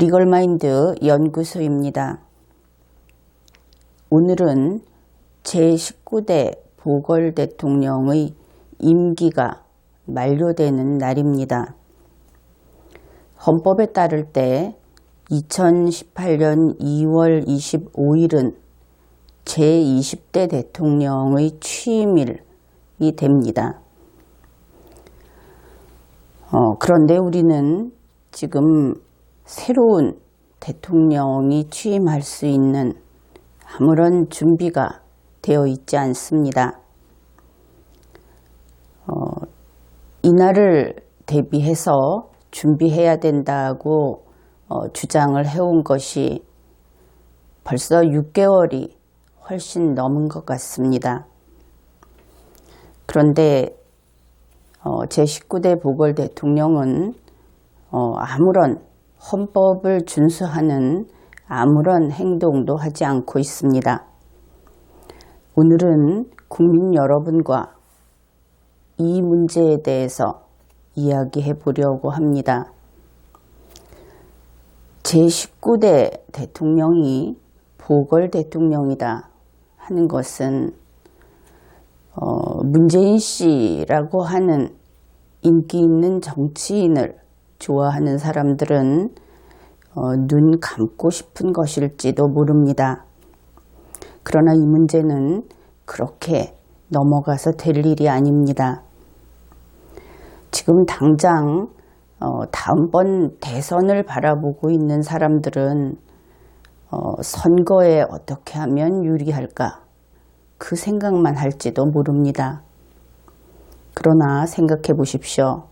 리걸마인드 연구소입니다. 오늘은 제19대 보궐 대통령의 임기가 만료되는 날입니다. 헌법에 따를 때 2018년 2월 25일은 제20대 대통령의 취임일이 됩니다. 그런데 우리는 지금 새로운 대통령이 취임할 수 있는 아무런 준비가 되어 있지 않습니다. 이날을 대비해서 준비해야 된다고 주장을 해온 것이 벌써 6개월이 훨씬 넘은 것 같습니다. 그런데 제19대 보궐 대통령은 아무런 헌법을 준수하는 아무런 행동도 하지 않고 있습니다. 오늘은 국민 여러분과 이 문제에 대해서 이야기해 보려고 합니다. 제19대 대통령이 보궐 대통령이다 하는 것은 문재인 씨라고 하는 인기 있는 정치인을 좋아하는 사람들은 눈 감고 싶은 것일지도 모릅니다. 그러나 이 문제는 그렇게 넘어가서 될 일이 아닙니다. 지금 당장 다음번 대선을 바라보고 있는 사람들은 선거에 어떻게 하면 유리할까 그 생각만 할지도 모릅니다. 그러나 생각해 보십시오.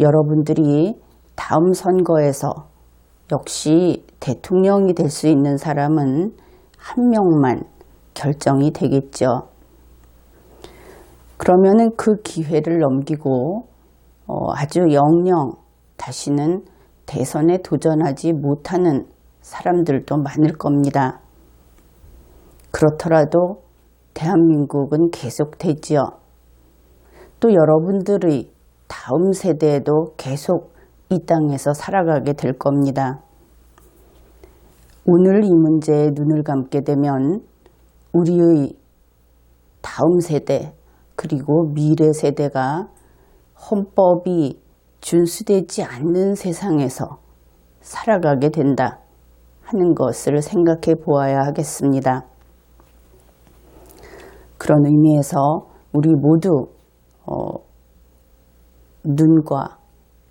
여러분들이 다음 선거에서 역시 대통령이 될 수 있는 사람은 한 명만 결정이 되겠죠. 그러면은 그 기회를 넘기고 아주 영영 다시는 대선에 도전하지 못하는 사람들도 많을 겁니다. 그렇더라도 대한민국은 계속되지요. 또 여러분들의 다음 세대에도 계속 이 땅에서 살아가게 될 겁니다. 오늘 이 문제에 눈을 감게 되면 우리의 다음 세대 그리고 미래 세대가 헌법이 준수되지 않는 세상에서 살아가게 된다 하는 것을 생각해 보아야 하겠습니다. 그런 의미에서 우리 모두 눈과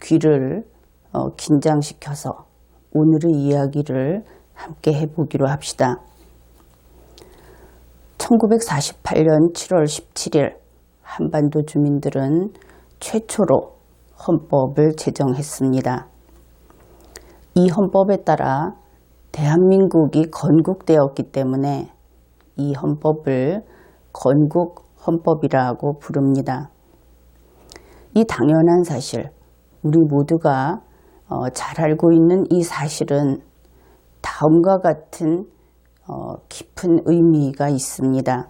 귀를 긴장시켜서 오늘의 이야기를 함께 해보기로 합시다. 1948년 7월 17일 한반도 주민들은 최초로 헌법을 제정했습니다. 이 헌법에 따라 대한민국이 건국되었기 때문에 이 헌법을 건국헌법이라고 부릅니다. 이 당연한 사실, 우리 모두가 잘 알고 있는 이 사실은 다음과 같은 깊은 의미가 있습니다.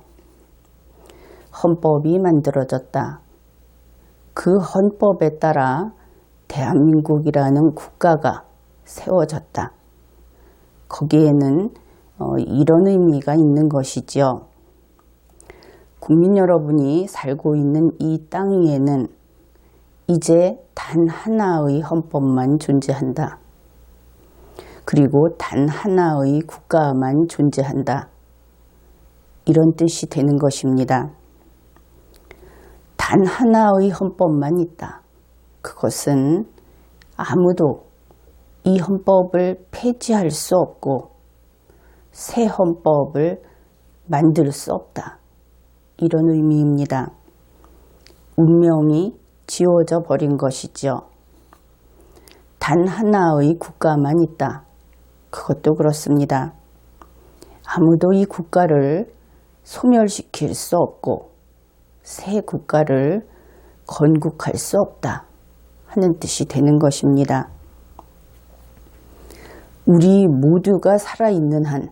헌법이 만들어졌다. 그 헌법에 따라 대한민국이라는 국가가 세워졌다. 거기에는 이런 의미가 있는 것이지요. 국민 여러분이 살고 있는 이 땅 위에는 이제 단 하나의 헌법만 존재한다. 그리고 단 하나의 국가만 존재한다. 이런 뜻이 되는 것입니다. 단 하나의 헌법만 있다. 그것은 아무도 이 헌법을 폐지할 수 없고 새 헌법을 만들 수 없다. 이런 의미입니다. 운명이 지워져 버린 것이죠. 단 하나의 국가만 있다. 그것도 그렇습니다. 아무도 이 국가를 소멸시킬 수 없고 새 국가를 건국할 수 없다 하는 뜻이 되는 것입니다. 우리 모두가 살아있는 한,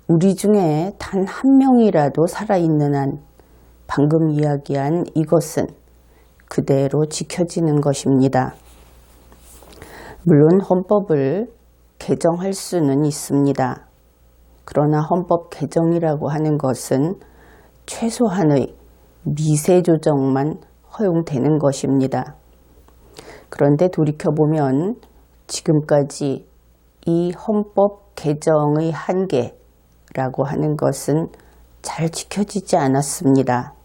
우리 중에 단 한 명이라도 살아있는 한 방금 이야기한 이것은 그대로 지켜지는 것입니다. 물론 헌법을 개정할 수는 있습니다. 그러나 헌법 개정이라고 하는 것은 최소한의 미세 조정만 허용되는 것입니다. 그런데 돌이켜보면 지금까지 이 헌법 개정의 한계라고 하는 것은 잘 지켜지지 않았습니다.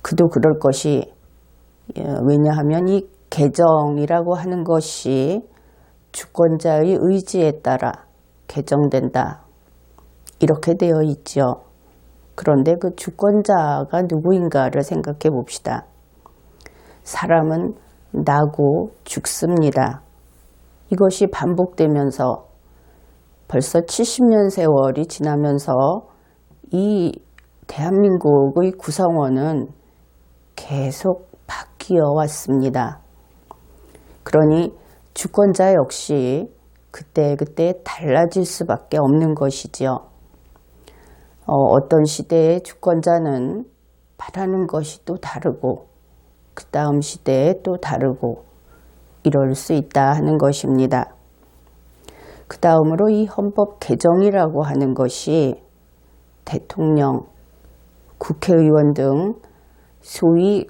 그도 그럴 것이, 왜냐하면 이 개정이라고 하는 것이 주권자의 의지에 따라 개정된다, 이렇게 되어 있죠. 그런데 그 주권자가 누구인가를 생각해 봅시다. 사람은 나고 죽습니다. 이것이 반복되면서 벌써 70년 세월이 지나면서 이 대한민국의 구성원은 계속 바뀌어 왔습니다. 그러니 주권자 역시 그때그때 달라질 수밖에 없는 것이지요. 어떤 시대의 주권자는 바라는 것이 또 다르고 그 다음 시대에 또 다르고 이럴 수 있다 하는 것입니다. 그 다음으로 이 헌법 개정이라고 하는 것이 대통령, 국회의원 등 소위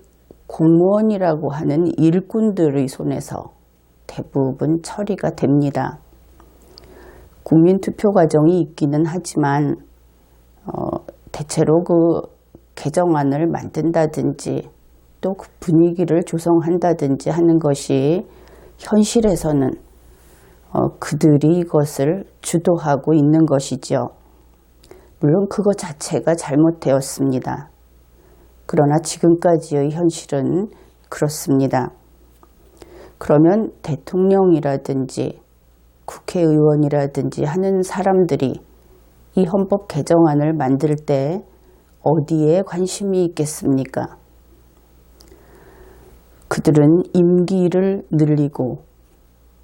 공무원이라고 하는 일꾼들의 손에서 대부분 처리가 됩니다. 국민투표 과정이 있기는 하지만 대체로 그 개정안을 만든다든지 또 그 분위기를 조성한다든지 하는 것이 현실에서는 그들이 이것을 주도하고 있는 것이죠. 물론 그것 자체가 잘못되었습니다. 그러나 지금까지의 현실은 그렇습니다. 그러면 대통령이라든지 국회의원이라든지 하는 사람들이 이 헌법 개정안을 만들 때 어디에 관심이 있겠습니까? 그들은 임기를 늘리고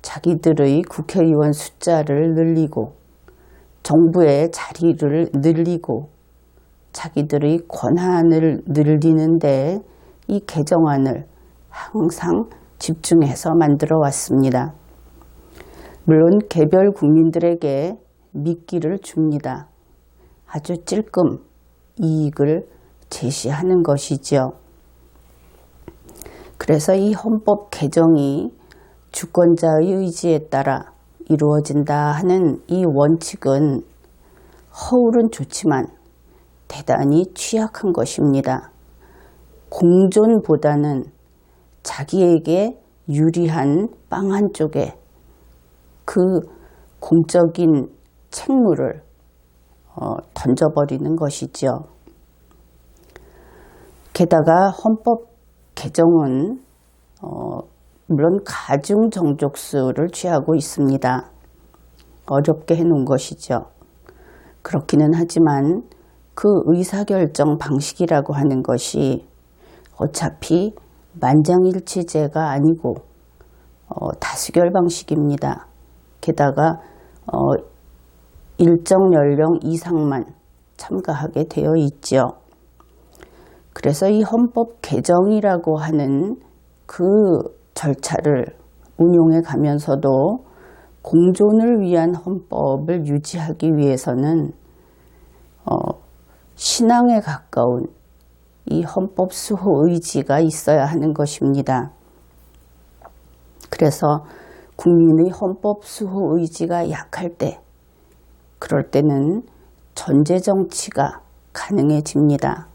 자기들의 국회의원 숫자를 늘리고 정부의 자리를 늘리고 자기들의 권한을 늘리는데 이 개정안을 항상 집중해서 만들어 왔습니다. 물론 개별 국민들에게 미끼를 줍니다. 아주 찔끔 이익을 제시하는 것이죠. 그래서 이 헌법 개정이 주권자의 의지에 따라 이루어진다 하는 이 원칙은 허울은 좋지만 대단히 취약한 것입니다. 공존보다는 자기에게 유리한 빵 한쪽에 그 공적인 책무를 던져버리는 것이죠. 게다가 헌법 개정은 물론 가중 정족수를 취하고 있습니다. 어렵게 해놓은 것이죠. 그렇기는 하지만 그 의사결정 방식이라고 하는 것이 어차피 만장일치제가 아니고 다수결 방식입니다. 게다가 일정 연령 이상만 참가하게 되어 있죠. 그래서 이 헌법 개정이라고 하는 그 절차를 운용해 가면서도 공존을 위한 헌법을 유지하기 위해서는 신앙에 가까운 이 헌법 수호 의지가 있어야 하는 것입니다. 그래서 국민의 헌법 수호 의지가 약할 때, 그럴 때는 전제 정치가 가능해집니다.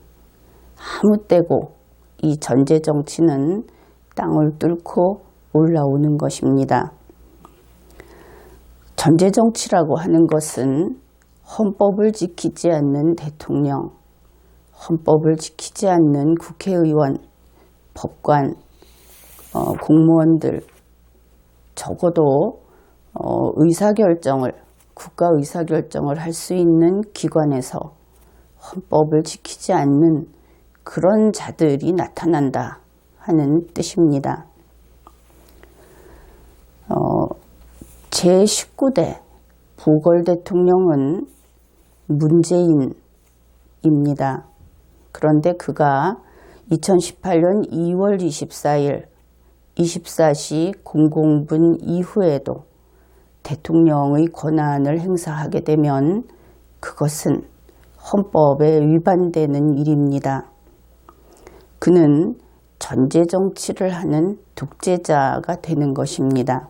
아무 때고 이 전제 정치는 땅을 뚫고 올라오는 것입니다. 전제 정치라고 하는 것은 헌법을 지키지 않는 대통령, 헌법을 지키지 않는 국회의원, 법관, 공무원들, 적어도 의사결정을, 국가 의사결정을 할 수 있는 기관에서 헌법을 지키지 않는 그런 자들이 나타난다 하는 뜻입니다. 제19대 보궐 대통령은 문재인입니다. 그런데 그가 2018년 2월 24일 24시 00분 이후에도 대통령의 권한을 행사하게 되면 그것은 헌법에 위반되는 일입니다. 그는 전제 정치를 하는 독재자가 되는 것입니다.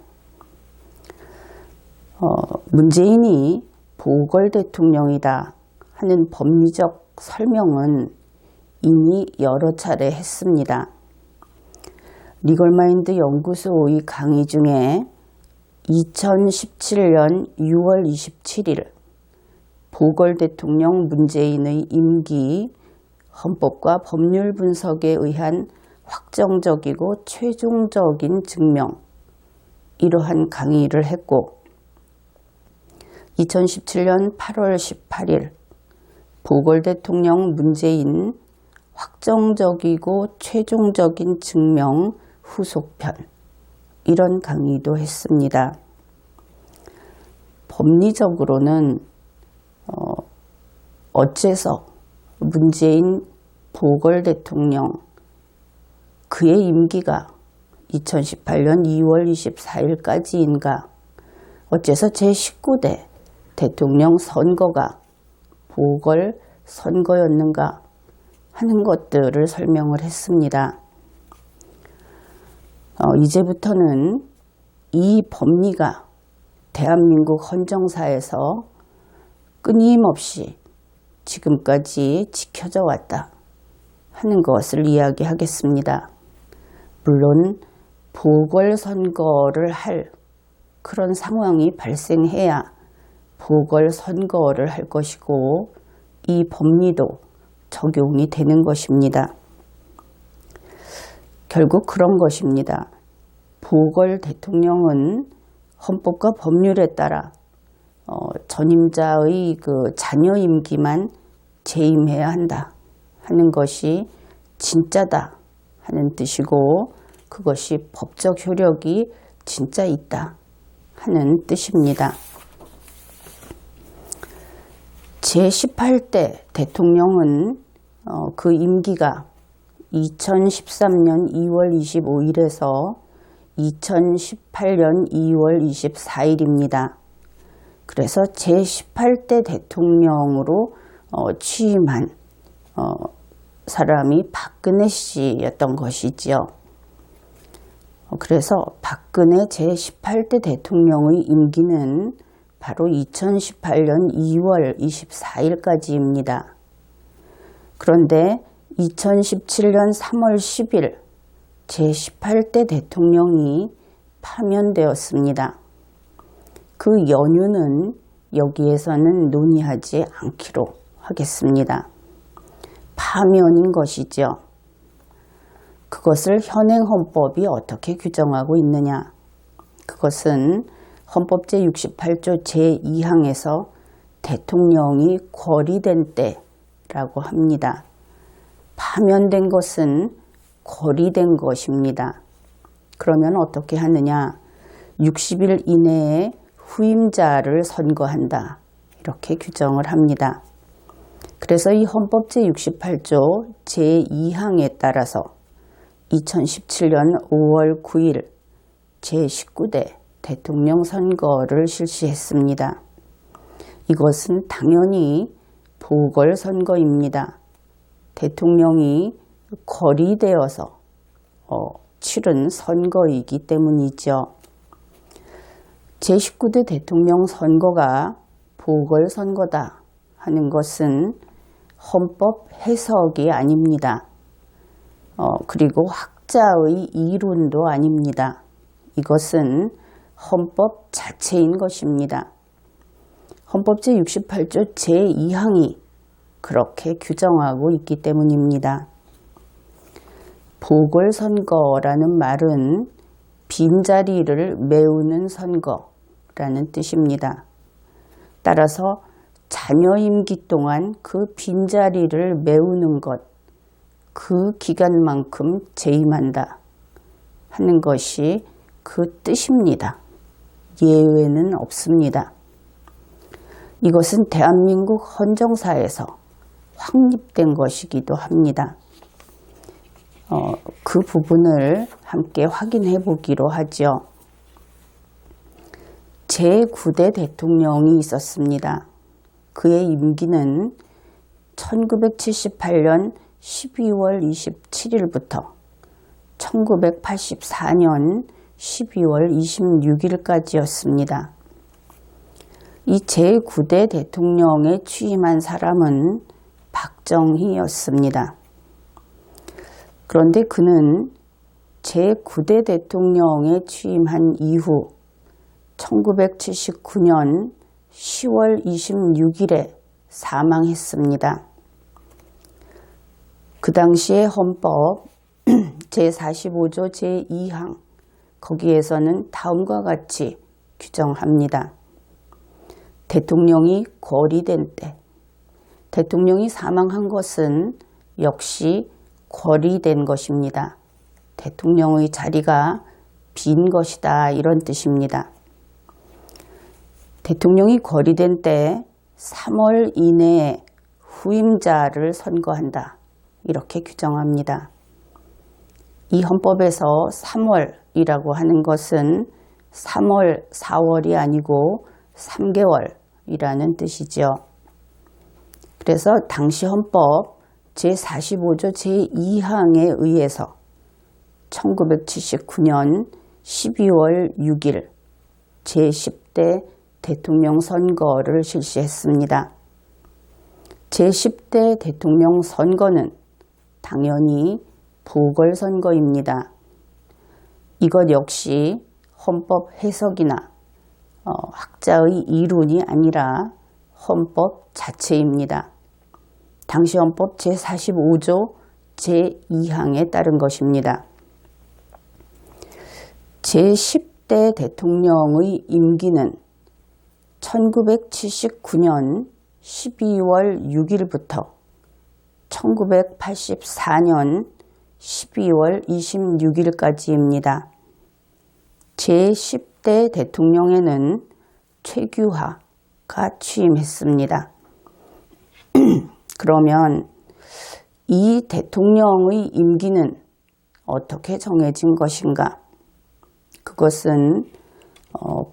문재인이 보궐 대통령이다 하는 법리적 설명은 이미 여러 차례 했습니다. 리걸마인드 연구소의 강의 중에 2017년 6월 27일 보궐 대통령 문재인의 임기 헌법과 법률 분석에 의한 확정적이고 최종적인 증명, 이러한 강의를 했고, 2017년 8월 18일 보궐 대통령 문재인 확정적이고 최종적인 증명 후속편, 이런 강의도 했습니다. 법리적으로는 어째서 문재인 보궐 대통령 그의 임기가 2018년 2월 24일까지인가, 어째서 제19대 대통령 선거가 보궐 선거였는가 하는 것들을 설명을 했습니다. 이제부터는 이 법리가 대한민국 헌정사에서 끊임없이 지금까지 지켜져 왔다 하는 것을 이야기하겠습니다. 물론 보궐선거를 할 그런 상황이 발생해야 보궐선거를 할 것이고, 이 법리도 적용이 되는 것입니다. 결국 그런 것입니다. 보궐 대통령은 헌법과 법률에 따라 전임자의 그 자녀 임기만 재임해야 한다 하는 것이 진짜다 하는 뜻이고, 그것이 법적 효력이 진짜 있다 하는 뜻입니다. 제18대 대통령은 그 임기가 2013년 2월 25일에서 2018년 2월 24일입니다. 그래서 제18대 대통령으로 취임한 사람이 박근혜 씨였던 것이지요. 그래서 박근혜 제18대 대통령의 임기는 바로 2018년 2월 24일까지입니다. 그런데 2017년 3월 10일 제18대 대통령이 파면되었습니다. 그 연유는 여기에서는 논의하지 않기로 하겠습니다. 파면인 것이죠. 그것을 현행 헌법이 어떻게 규정하고 있느냐? 그것은 헌법 제68조 제2항에서 대통령이 거리된 때라고 합니다. 파면된 것은 거리된 것입니다. 그러면 어떻게 하느냐? 60일 이내에 후임자를 선거한다, 이렇게 규정을 합니다. 그래서 이 헌법 제68조 제2항에 따라서 2017년 5월 9일 제19대 대통령 선거를 실시했습니다. 이것은 당연히 보궐선거입니다. 대통령이 거리되어서 치른 선거이기 때문이죠. 제19대 대통령 선거가 보궐선거다 하는 것은 헌법 해석이 아닙니다. 그리고 학자의 이론도 아닙니다. 이것은 헌법 자체인 것입니다. 헌법 제68조 제2항이 그렇게 규정하고 있기 때문입니다. 보궐선거라는 말은 빈자리를 메우는 선거라는 뜻입니다. 따라서 자녀 임기 동안 그 빈자리를 메우는 것, 그 기간만큼 재임한다 하는 것이 그 뜻입니다. 예외는 없습니다. 이것은 대한민국 헌정사에서 확립된 것이기도 합니다. 그 부분을 함께 확인해 보기로 하죠. 제9대 대통령이 있었습니다. 그의 임기는 1978년 12월 27일부터 1984년 12월 26일까지였습니다. 이 제9대 대통령에 취임한 사람은 박정희였습니다. 그런데 그는 제9대 대통령에 취임한 이후 1979년 10월 26일에 사망했습니다. 그 당시의 헌법 제45조 제2항 거기에서는 다음과 같이 규정합니다. 대통령이 거리된 때, 대통령이 사망한 것은 역시 거리된 것입니다. 대통령의 자리가 빈 것이다 이런 뜻입니다. 대통령이 거리된 때 3월 이내에 후임자를 선거한다 이렇게 규정합니다. 이 헌법에서 3월이라고 하는 것은 3월, 4월이 아니고 3개월이라는 뜻이죠. 그래서 당시 헌법 제45조 제2항에 의해서 1979년 12월 6일 제10대 대통령 선거를 실시했습니다. 제10대 대통령 선거는 당연히 보궐선거입니다. 이것 역시 헌법 해석이나 학자의 이론이 아니라 헌법 자체입니다. 당시 헌법 제45조 제2항에 따른 것입니다. 제10대 대통령의 임기는 1979년 12월 6일부터 1984년 12월 26일까지입니다. 제10대 대통령에는 최규하가 취임했습니다. 그러면 이 대통령의 임기는 어떻게 정해진 것인가? 그것은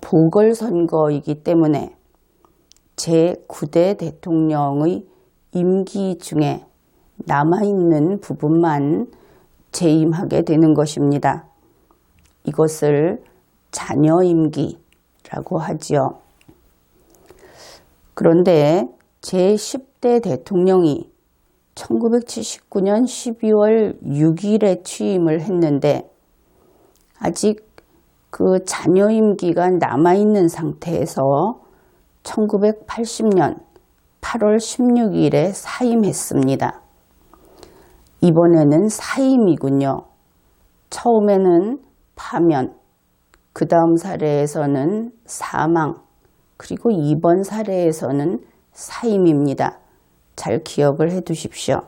보궐선거이기 때문에 제9대 대통령의 임기 중에 남아있는 부분만 재임하게 되는 것입니다. 이것을 잔여임기라고 하지요. 그런데 제10대 대통령이 1979년 12월 6일에 취임을 했는데 아직 그 잔여임기가 남아있는 상태에서 1980년 8월 16일에 사임했습니다. 이번에는 사임이군요. 처음에는 파면, 그 다음 사례에서는 사망, 그리고 이번 사례에서는 사임입니다. 잘 기억을 해 두십시오.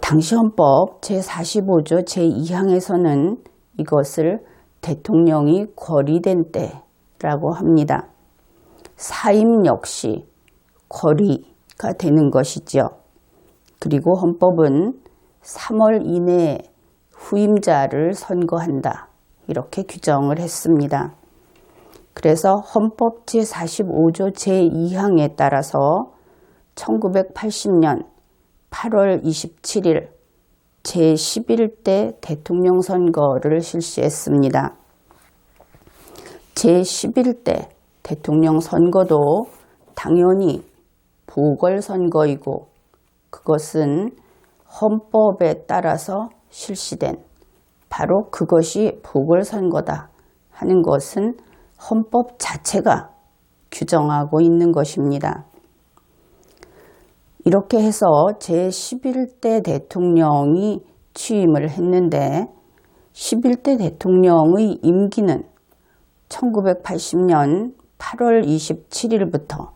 당시 헌법 제45조 제2항에서는 이것을 대통령이 거리된 때라고 합니다. 사임 역시 거리가 되는 것이죠. 그리고 헌법은 3월 이내에 후임자를 선거한다 이렇게 규정을 했습니다. 그래서 헌법 제45조 제2항에 따라서 1980년 8월 27일 제11대 대통령 선거를 실시했습니다. 제11대 대통령 선거도 당연히 보궐선거이고 그것은 헌법에 따라서 실시된 바로 그것이 보궐선거다 하는 것은 헌법 자체가 규정하고 있는 것입니다. 이렇게 해서 제11대 대통령이 취임을 했는데 11대 대통령의 임기는 1980년 8월 27일부터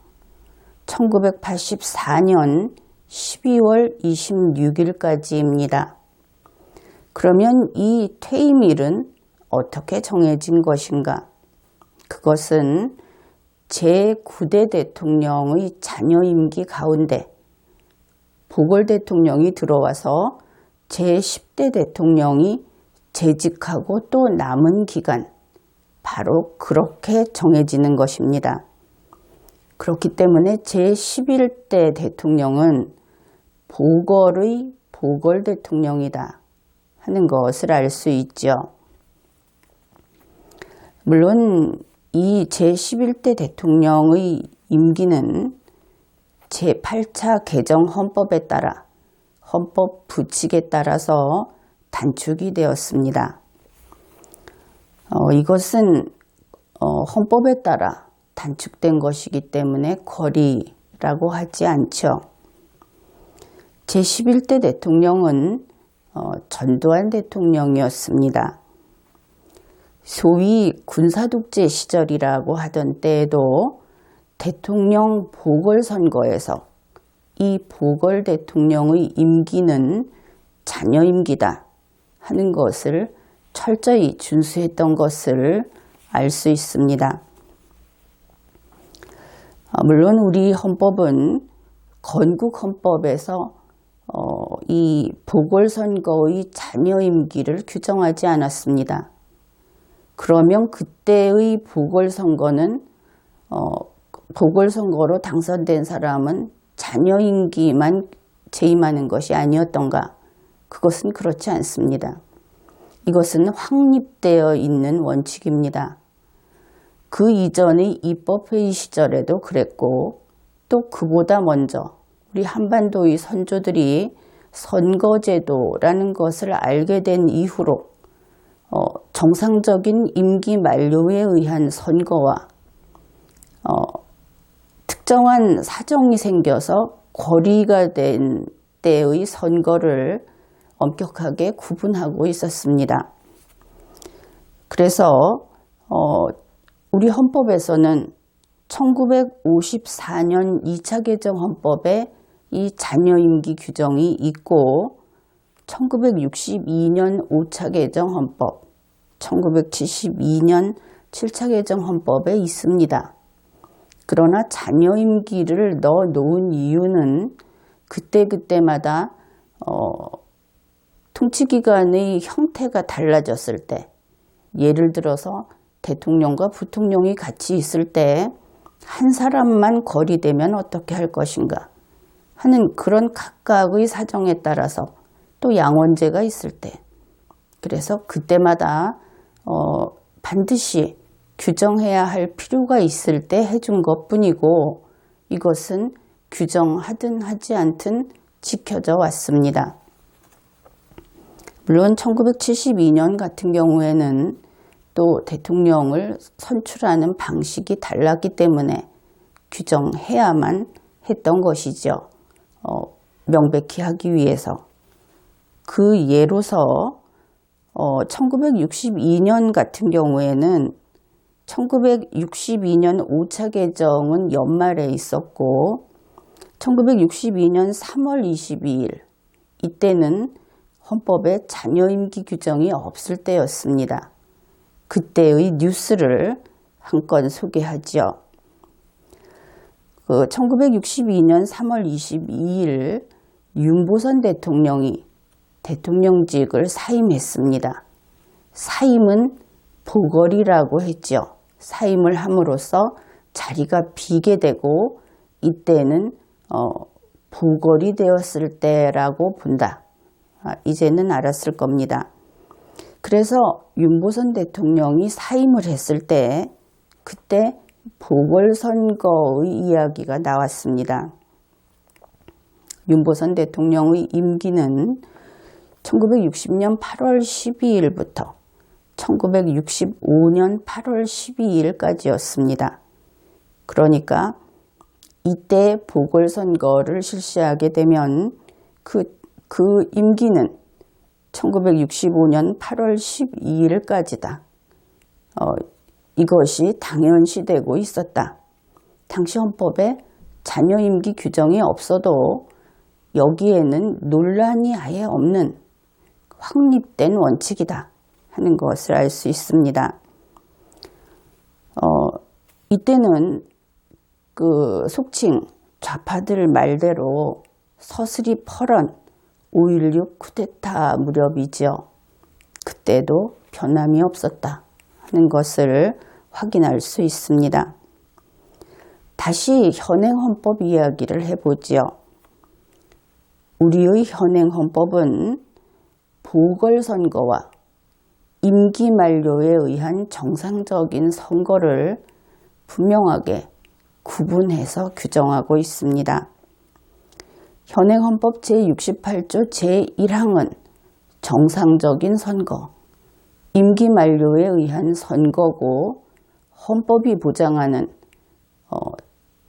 1984년 12월 26일까지입니다. 그러면 이 퇴임일은 어떻게 정해진 것인가? 그것은 제9대 대통령의 잔여임기 가운데 보궐대통령이 들어와서 제10대 대통령이 재직하고 또 남은 기간 바로 그렇게 정해지는 것입니다. 그렇기 때문에 제11대 대통령은 보궐의 보궐 대통령이다 하는 것을 알 수 있죠. 물론 이 제11대 대통령의 임기는 제8차 개정 헌법에 따라 헌법 부칙에 따라서 단축이 되었습니다. 이것은 헌법에 따라 단축된 것이기 때문에 권리라고 하지 않죠. 제11대 대통령은 전두환 대통령이었습니다. 소위 군사독재 시절이라고 하던 때에도 대통령 보궐선거에서 이 보궐 대통령의 임기는 잔여 임기다 하는 것을 철저히 준수했던 것을 알 수 있습니다. 물론 우리 헌법은 건국 헌법에서 이 보궐선거의 잔여 임기를 규정하지 않았습니다. 그러면 그때의 보궐선거는 보궐선거로 당선된 사람은 잔여 임기만 재임하는 것이 아니었던가? 그것은 그렇지 않습니다. 이것은 확립되어 있는 원칙입니다. 그 이전의 입법회의 시절에도 그랬고 또 그보다 먼저 우리 한반도의 선조들이 선거제도라는 것을 알게 된 이후로 정상적인 임기 만료에 의한 선거와 특정한 사정이 생겨서 권리가 된 때의 선거를 엄격하게 구분하고 있었습니다. 그래서 우리 헌법에서는 1954년 2차 개정 헌법에 이 잔여 임기 규정이 있고 1962년 5차 개정 헌법, 1972년 7차 개정 헌법에 있습니다. 그러나 잔여 임기를 넣어 놓은 이유는 그때그때마다 통치기관의 형태가 달라졌을 때, 예를 들어서 대통령과 부통령이 같이 있을 때 한 사람만 거리되면 어떻게 할 것인가 하는 그런 각각의 사정에 따라서 또 양원제가 있을 때, 그래서 그때마다 반드시 규정해야 할 필요가 있을 때 해준 것뿐이고 이것은 규정하든 하지 않든 지켜져 왔습니다. 물론 1972년 같은 경우에는 또 대통령을 선출하는 방식이 달랐기 때문에 규정해야만 했던 것이죠. 명백히 하기 위해서. 그 예로서 1962년 같은 경우에는 1962년 5차 개정은 연말에 있었고 1962년 3월 22일 이때는 헌법에 잔여 임기 규정이 없을 때였습니다. 그때의 뉴스를 한 건 소개하죠. 1962년 3월 22일 윤보선 대통령이 대통령직을 사임했습니다. 사임은 보궐이라고 했죠. 사임을 함으로써 자리가 비게 되고 이때는 보궐이 되었을 때라고 본다. 이제는 알았을 겁니다. 그래서 윤보선 대통령이 사임을 했을 때 그때 보궐선거의 이야기가 나왔습니다. 윤보선 대통령의 임기는 1960년 8월 12일부터 1965년 8월 12일까지였습니다. 그러니까 이때 보궐선거를 실시하게 되면 그 임기는 1965년 8월 12일까지다. 이것이 당연시되고 있었다. 당시 헌법에 잔여 임기 규정이 없어도 여기에는 논란이 아예 없는 확립된 원칙이다 하는 것을 알 수 있습니다. 이때는 그 속칭 좌파들 말대로 서슬이 퍼런 5.16 쿠데타 무렵이죠. 그때도 변함이 없었다 하는 것을 확인할 수 있습니다. 다시 현행 헌법 이야기를 해보지요. 우리의 현행 헌법은 보궐선거와 임기 만료에 의한 정상적인 선거를 분명하게 구분해서 규정하고 있습니다. 현행 헌법 제68조 제1항은 정상적인 선거, 임기 만료에 의한 선거고 헌법이 보장하는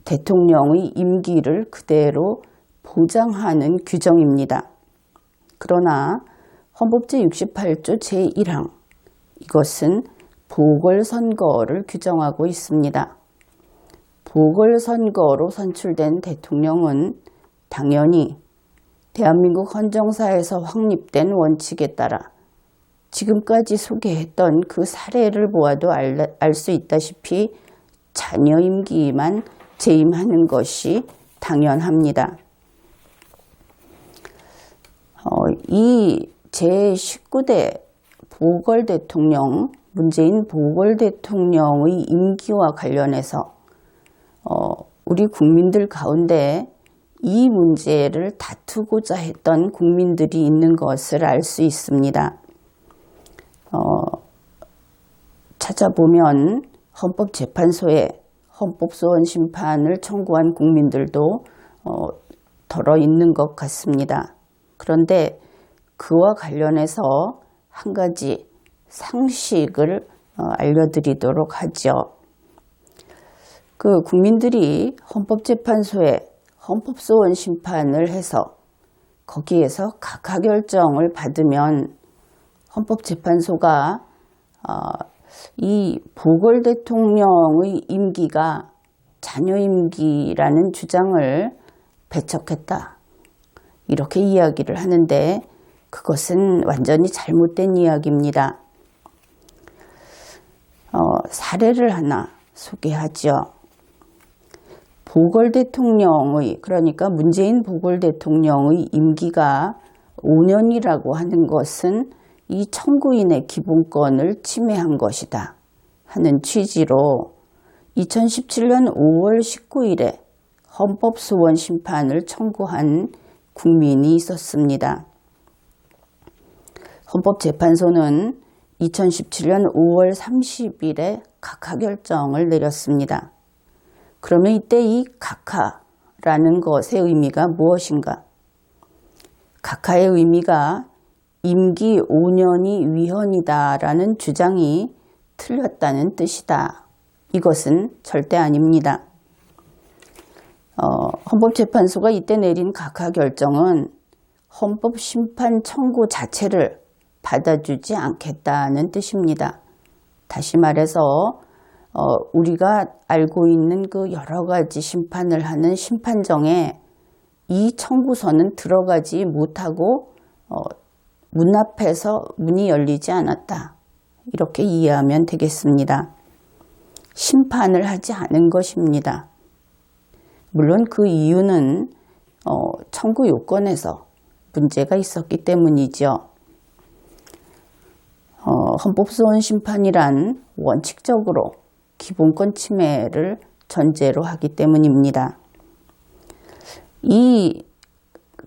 대통령의 임기를 그대로 보장하는 규정입니다. 그러나 헌법 제68조 제1항 이것은 보궐선거를 규정하고 있습니다. 보궐선거로 선출된 대통령은 당연히 대한민국 헌정사에서 확립된 원칙에 따라 지금까지 소개했던 그 사례를 보아도 알 수 있다시피 잔여 임기만 재임하는 것이 당연합니다. 이 제19대 보궐대통령, 문재인 보궐대통령의 임기와 관련해서 우리 국민들 가운데 이 문제를 다투고자 했던 국민들이 있는 것을 알 수 있습니다. 찾아보면 헌법재판소에 헌법소원 심판을 청구한 국민들도 덜어 있는 것 같습니다. 그런데 그와 관련해서 한 가지 상식을 알려드리도록 하죠. 그 국민들이 헌법재판소에 헌법소원 심판을 해서 거기에서 각하결정을 받으면 헌법재판소가 이 보궐대통령의 임기가 잔여임기라는 주장을 배척했다. 이렇게 이야기를 하는데 그것은 완전히 잘못된 이야기입니다. 사례를 하나 소개하죠. 보궐대통령의, 그러니까 문재인 보궐대통령의 임기가 5년이라고 하는 것은 이 청구인의 기본권을 침해한 것이다 하는 취지로 2017년 5월 19일에 헌법소원 심판을 청구한 국민이 있었습니다. 헌법재판소는 2017년 5월 30일에 각하결정을 내렸습니다. 그러면 이때 이 각하라는 것의 의미가 무엇인가? 각하의 의미가 임기 5년이 위헌이다라는 주장이 틀렸다는 뜻이다. 이것은 절대 아닙니다. 헌법재판소가 이때 내린 각하결정은 헌법심판 청구 자체를 받아주지 않겠다는 뜻입니다. 다시 말해서 우리가 알고 있는 그 여러 가지 심판을 하는 심판정에 이 청구서는 들어가지 못하고 문 앞에서 문이 열리지 않았다. 이렇게 이해하면 되겠습니다. 심판을 하지 않은 것입니다. 물론 그 이유는 청구 요건에서 문제가 있었기 때문이죠. 헌법소원 심판이란 원칙적으로 기본권 침해를 전제로 하기 때문입니다. 이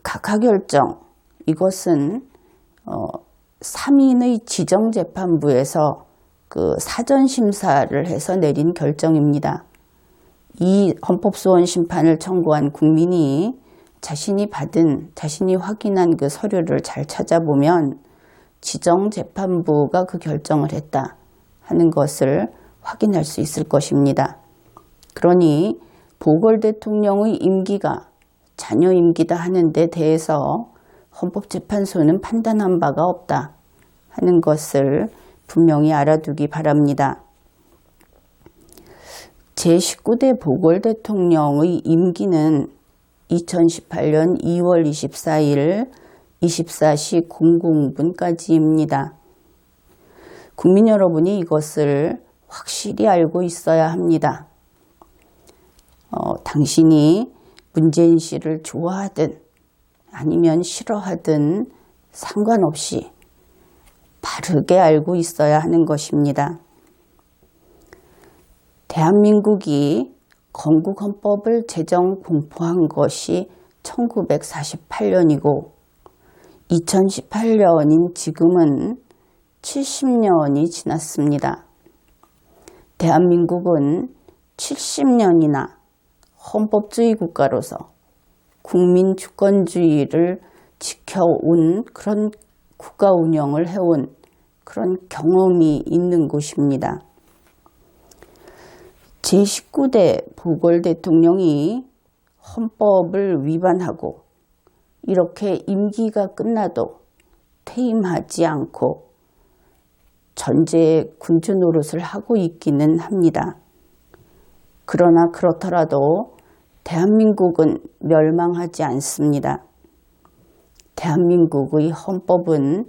각하결정, 이것은 3인의 지정재판부에서 그 사전심사를 해서 내린 결정입니다. 이 헌법소원 심판을 청구한 국민이 자신이 확인한 그 서류를 잘 찾아보면 지정재판부가 그 결정을 했다 하는 것을 확인할 수 있을 것입니다. 그러니 보궐대통령의 임기가 잔여임기다 하는 데 대해서 헌법재판소는 판단한 바가 없다 하는 것을 분명히 알아두기 바랍니다. 제19대 보궐대통령의 임기는 2018년 2월 24일 24시 00분까지입니다. 국민 여러분이 이것을 확실히 알고 있어야 합니다. 당신이 문재인 씨를 좋아하든 아니면 싫어하든 상관없이 바르게 알고 있어야 하는 것입니다. 대한민국이 건국헌법을 제정 공포한 것이 1948년이고 2018년인 지금은 70년이 지났습니다. 대한민국은 70년이나 헌법주의 국가로서 국민 주권주의를 지켜온 그런 국가 운영을 해온 그런 경험이 있는 곳입니다. 제19대 보궐 대통령이 헌법을 위반하고 이렇게 임기가 끝나도 퇴임하지 않고 전제 군주 노릇을 하고 있기는 합니다. 그러나 그렇더라도 대한민국은 멸망하지 않습니다. 대한민국의 헌법은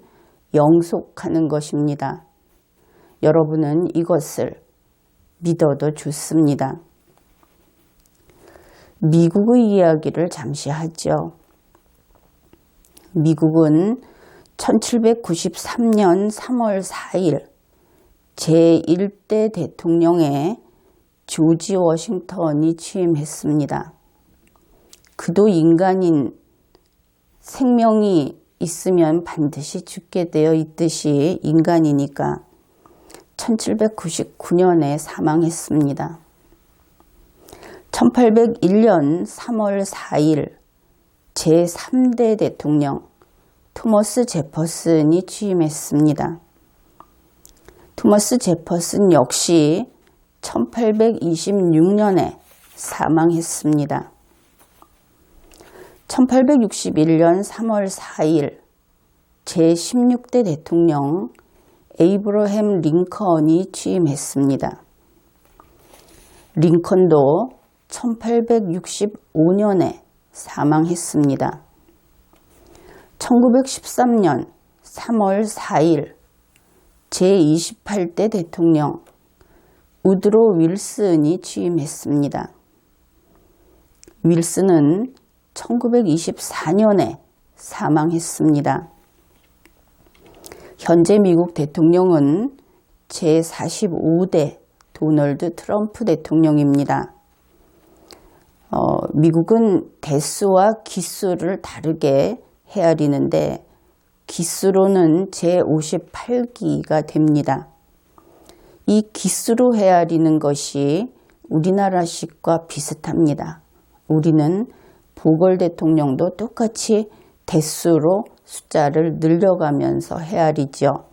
영속하는 것입니다. 여러분은 이것을 믿어도 좋습니다. 미국의 이야기를 잠시 하죠. 미국은 1793년 3월 4일 제1대 대통령에 조지 워싱턴이 취임했습니다. 그도 인간인 생명이 있으면 반드시 죽게 되어 있듯이 인간이니까 1799년에 사망했습니다. 1801년 3월 4일 제3대 대통령 토머스 제퍼슨이 취임했습니다. 토머스 제퍼슨 역시 1826년에 사망했습니다. 1861년 3월 4일 제16대 대통령 에이브러햄 링컨이 취임했습니다. 링컨도 1865년에 사망했습니다. 1913년 3월 4일 제28대 대통령 우드로 윌슨이 취임했습니다. 윌슨은 1924년에 사망했습니다. 현재 미국 대통령은 제45대 도널드 트럼프 대통령입니다. 미국은 대수와 기수를 다르게 헤아리는데 기수로는 제58기가 됩니다. 이 기수로 헤아리는 것이 우리나라식과 비슷합니다. 우리는 보궐 대통령도 똑같이 대수로 숫자를 늘려가면서 헤아리죠.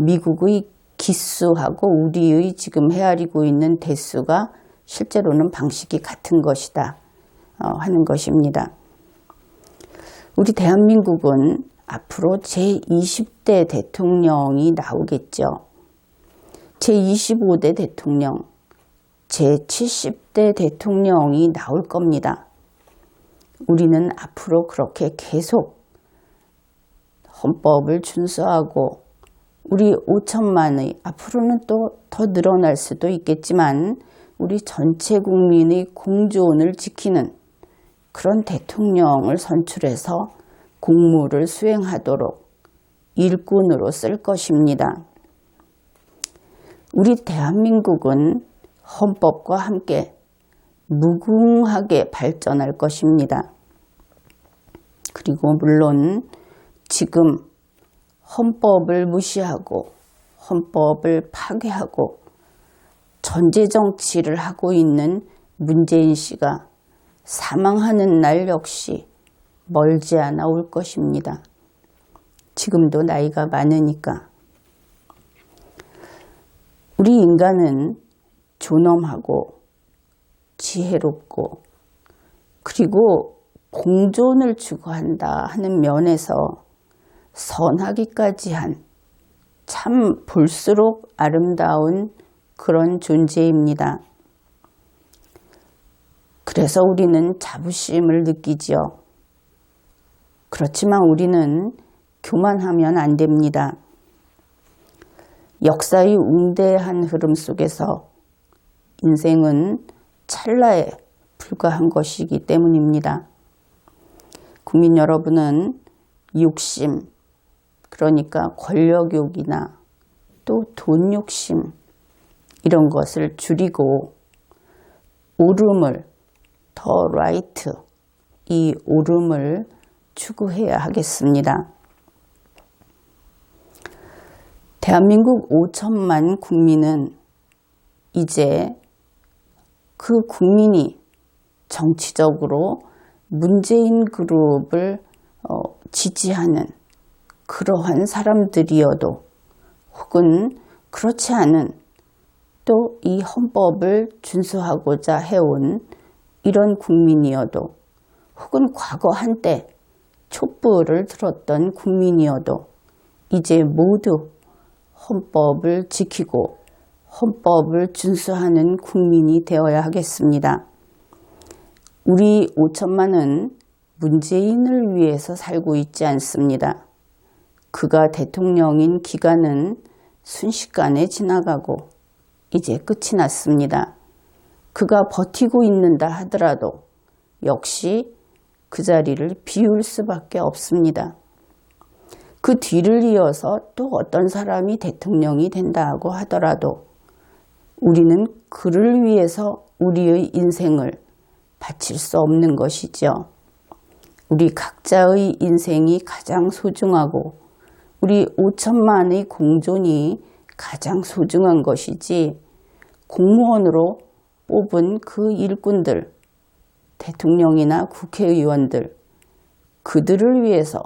미국의 기수하고 우리의 지금 헤아리고 있는 대수가 실제로는 방식이 같은 것이다 하는 것입니다. 우리 대한민국은 앞으로 제20대 대통령이 나오겠죠. 제25대 대통령, 제70대 대통령이 나올 겁니다. 우리는 앞으로 그렇게 계속 헌법을 준수하고 우리 5천만의 앞으로는 또 더 늘어날 수도 있겠지만 우리 전체 국민의 공존을 지키는 그런 대통령을 선출해서 공무를 수행하도록 일꾼으로 쓸 것입니다. 우리 대한민국은 헌법과 함께 무궁하게 발전할 것입니다. 그리고 물론 지금 헌법을 무시하고 헌법을 파괴하고 전제정치를 하고 있는 문재인 씨가 사망하는 날 역시 멀지 않아 올 것입니다. 지금도 나이가 많으니까. 우리 인간은 존엄하고 지혜롭고 그리고 공존을 추구한다 하는 면에서 선하기까지 한 참 볼수록 아름다운 그런 존재입니다. 그래서 우리는 자부심을 느끼지요. 그렇지만 우리는 교만하면 안 됩니다. 역사의 웅대한 흐름 속에서 인생은 찰나에 불과한 것이기 때문입니다. 국민 여러분은 욕심, 그러니까 권력욕이나 또 돈 욕심, 이런 것을 줄이고 옳음을, 더 라이트, 이 옳음을 추구해야 하겠습니다. 대한민국 5천만 국민은 이제 그 국민이 정치적으로 문재인 그룹을 지지하는 그러한 사람들이어도 혹은 그렇지 않은 또 이 헌법을 준수하고자 해온 이런 국민이어도 혹은 과거 한때 촛불을 들었던 국민이어도 이제 모두 헌법을 지키고 헌법을 준수하는 국민이 되어야 하겠습니다. 우리 5천만은 문재인을 위해서 살고 있지 않습니다. 그가 대통령인 기간은 순식간에 지나가고 이제 끝이 났습니다. 그가 버티고 있는다 하더라도 역시 그 자리를 비울 수밖에 없습니다. 그 뒤를 이어서 또 어떤 사람이 대통령이 된다고 하더라도 우리는 그를 위해서 우리의 인생을 바칠 수 없는 것이죠. 우리 각자의 인생이 가장 소중하고 우리 5천만의 공존이 가장 소중한 것이지 공무원으로 뽑은 그 일꾼들, 대통령이나 국회의원들, 그들을 위해서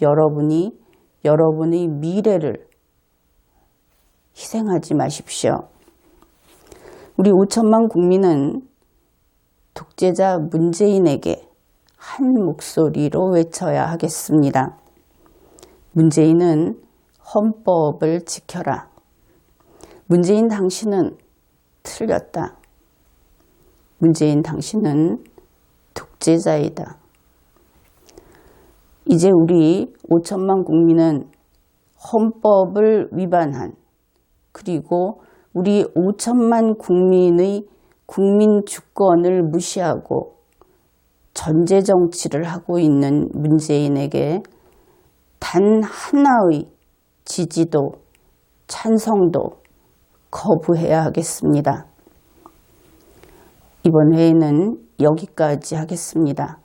여러분이 여러분의 미래를 희생하지 마십시오. 우리 5천만 국민은 독재자 문재인에게 한 목소리로 외쳐야 하겠습니다. 문재인은 헌법을 지켜라. 문재인 당신은 틀렸다. 문재인 당신은 독재자이다. 이제 우리 5천만 국민은 헌법을 위반한 그리고 우리 5천만 국민의 국민 주권을 무시하고 전제 정치를 하고 있는 문재인에게 단 하나의 지지도 찬성도 거부해야 하겠습니다. 이번 회의는 여기까지 하겠습니다.